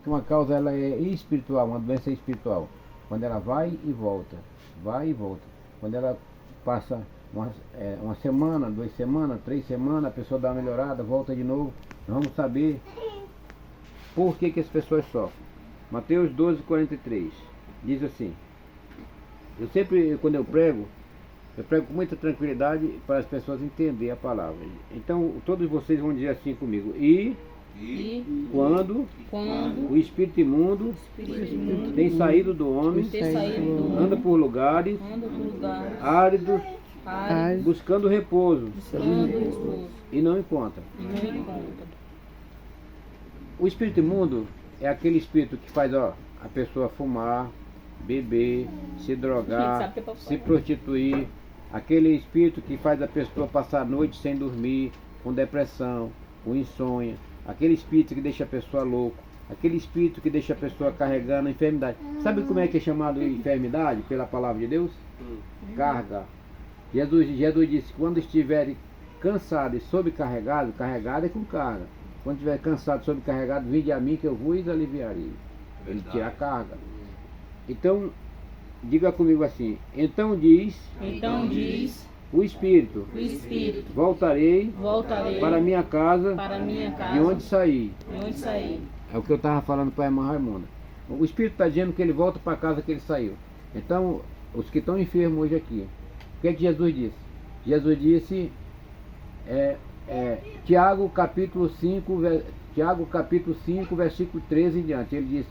que uma causa ela é espiritual, uma doença espiritual. Quando ela vai e volta, vai e volta. Quando ela passa uma semana, 2 semanas, 3 semanas, a pessoa dá uma melhorada, volta de novo. Nós vamos saber por que as pessoas sofrem. Mateus 12:43 diz assim: eu sempre, quando eu prego com muita tranquilidade para as pessoas entenderem a palavra. Então, todos vocês vão dizer assim comigo: quando o espírito imundo tem saído do homem, anda por lugares áridos, buscando repouso, e não encontra. O espírito imundo é aquele espírito que faz a pessoa fumar, beber, se drogar, se prostituir. Aquele espírito que faz a pessoa passar a noite sem dormir, com depressão, com insônia. Aquele espírito que deixa a pessoa louca. Aquele espírito que deixa a pessoa carregando a enfermidade. Sabe como é que é chamado enfermidade pela palavra de Deus? Carga. Jesus disse: quando estiverem cansados e sobrecarregados, carregado é com carga. Quando estiver cansado e sobrecarregado, vinde a mim que eu vos aliviarei. Ele tira a carga. Então, diga comigo assim: então diz o Espírito, voltarei para minha casa, de onde saí. É o que eu estava falando para a irmã Raimunda. O Espírito está dizendo que ele volta para a casa que ele saiu. Então, os que estão enfermos hoje aqui, o que é que Jesus disse? Jesus disse, Tiago capítulo 5, versículo 13 em diante. Ele disse: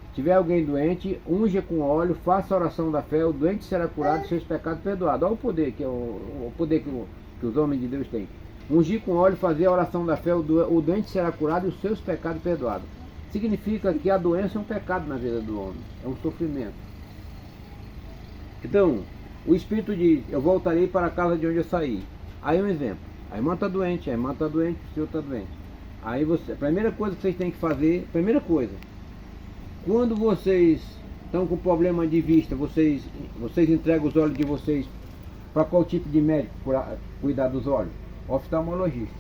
se tiver alguém doente, unja com óleo, faça a oração da fé, o doente será curado, seus pecados perdoados. Olha o poder que que os homens de Deus têm. Ungir com óleo, fazer a oração da fé, o doente será curado e os seus pecados perdoados. Significa que a doença é um pecado na vida do homem, é um sofrimento. Então, o Espírito diz: eu voltarei para a casa de onde eu saí. Aí um exemplo: a irmã está doente, o senhor está doente. Aí a primeira coisa que vocês têm que fazer, quando vocês estão com problema de vista, vocês entregam os olhos de vocês para qual tipo de médico cuidar dos olhos? Oftalmologista.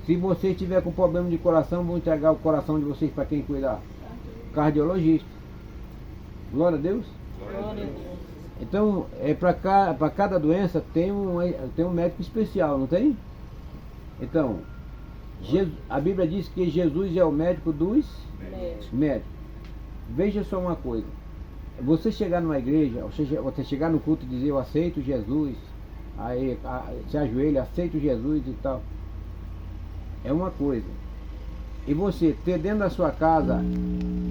Se vocês tiver com problema de coração, vão entregar o coração de vocês para quem cuidar? Cardiologista. Glória a Deus. Então, para cada doença tem um médico especial, não tem? Então, a Bíblia diz que Jesus é o médico dos médicos. Veja só uma coisa: você chegar numa igreja, você chegar no culto e dizer eu aceito Jesus, aí se ajoelha, aceito Jesus e tal, é uma coisa. E você ter dentro da sua casa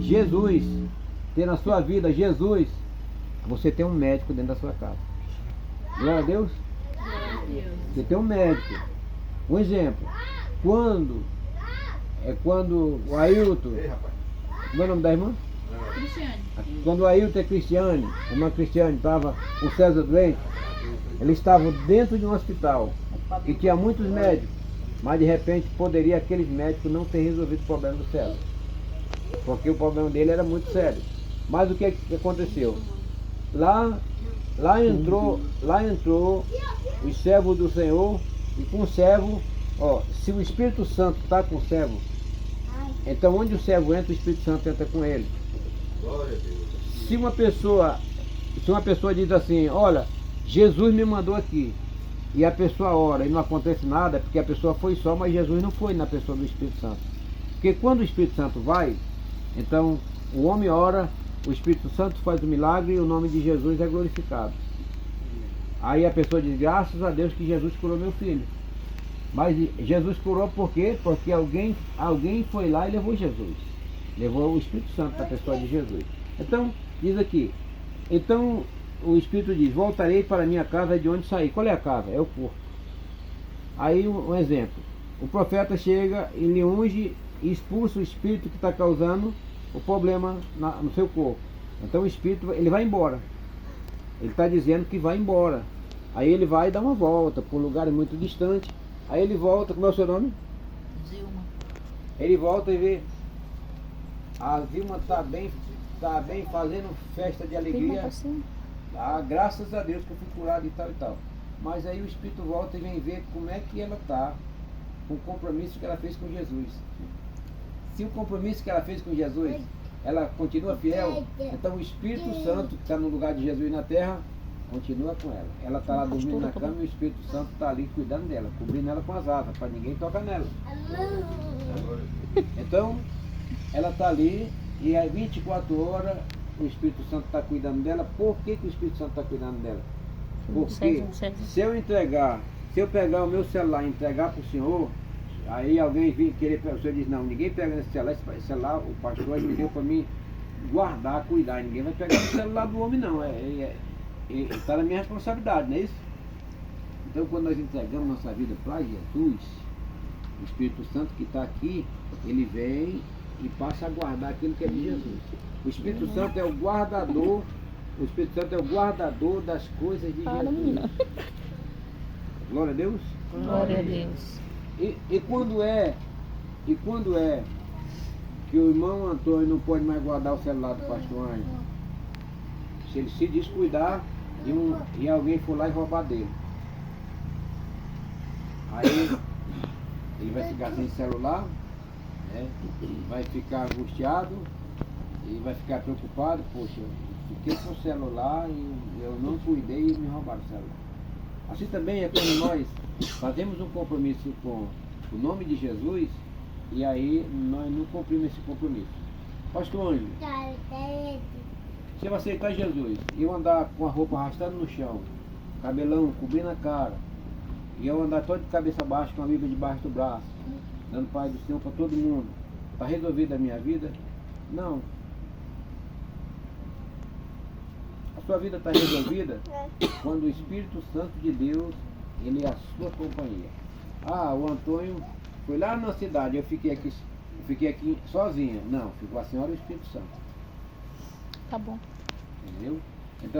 Jesus, ter na sua vida Jesus, você tem um médico dentro da sua casa. Glória a Deus. Você tem um médico. Um exemplo: quando o Ailton, como é o nome da irmã? Cristiane. Quando o Ailton Cristiane, a irmã Cristiane, estava com o César doente, eles estavam dentro de um hospital que tinha muitos médicos, mas de repente poderia aqueles médicos não ter resolvido o problema do César, porque o problema dele era muito sério. Mas o que aconteceu? Lá entrou os servos do Senhor, e com o servo, se o Espírito Santo está com o servo, então onde o servo entra, o Espírito Santo entra com ele. Glória a Deus. Se uma pessoa diz assim: olha, Jesus me mandou aqui, e a pessoa ora e não acontece nada, é porque a pessoa foi só, mas Jesus não foi na pessoa do Espírito Santo. Porque quando o Espírito Santo vai, então o homem ora, o Espírito Santo faz o milagre e o nome de Jesus é glorificado. Aí a pessoa diz: graças a Deus que Jesus curou meu filho. Mas Jesus curou por quê? Porque alguém foi lá e levou Jesus. Levou o Espírito Santo para a pessoa de Jesus. Então, diz aqui: então o Espírito diz: voltarei para a minha casa de onde saí. Qual é a casa? É o corpo. Aí um exemplo: o profeta chega e lhe unge e expulsa o espírito que está causando o problema no seu corpo. Então o espírito, ele vai embora. Ele está dizendo que vai embora. Aí ele vai dar uma volta para um lugar muito distante. Aí ele volta. Como é o seu nome? Zilma. Ele volta e vê: a Zilma está bem fazendo festa de alegria. Graças a Deus que eu fui curado e tal e tal. Mas aí o espírito volta e vem ver como é que ela está, com o compromisso que ela fez com Jesus. se o compromisso que ela fez com Jesus, ela continua fiel, então o Espírito Santo, que está no lugar de Jesus na terra, continua com ela. Ela está lá dormindo na cama e o Espírito Santo está ali cuidando dela, cobrindo ela com as asas, para ninguém tocar nela. Então, ela está ali e às 24 horas o Espírito Santo está cuidando dela. Por que, que o Espírito Santo está cuidando dela? Porque se eu pegar o meu celular e entregar para o senhor, aí alguém vir querer, o senhor diz, não, ninguém pega nesse celular, esse celular o pastor me deu para mim guardar, cuidar, ninguém vai pegar o celular do homem não, está na minha responsabilidade, não é isso? Então quando nós entregamos nossa vida para Jesus, o Espírito Santo que está aqui, ele vem e passa a guardar aquilo que é de Jesus. O Espírito Santo é o guardador, o Espírito Santo é o guardador das coisas de Jesus. Glória a Deus. Glória a Deus. E quando é que o irmão Antônio não pode mais guardar o celular do pastor Ângelo? Se ele se descuidar e alguém for lá e roubar dele. Aí ele vai ficar sem celular, né? Vai ficar angustiado e vai ficar preocupado, poxa, eu fiquei com o celular e eu não cuidei e me roubaram o celular. Assim também é quando nós fazemos um compromisso com o nome de Jesus e aí nós não cumprimos esse compromisso. Pastor Ângelo, se eu aceitar Jesus e eu andar com a roupa arrastando no chão, cabelão cobrindo a cara, e eu andar todo de cabeça baixa com a Bíblia debaixo do braço, dando paz do Senhor para todo mundo, está resolvida a minha vida? Não. A sua vida está resolvida quando o Espírito Santo de Deus, ele é a sua companhia. Ah, o Antônio foi lá na cidade, eu fiquei aqui sozinha. Não, ficou a senhora e o Espírito Santo. Tá bom. Entendeu?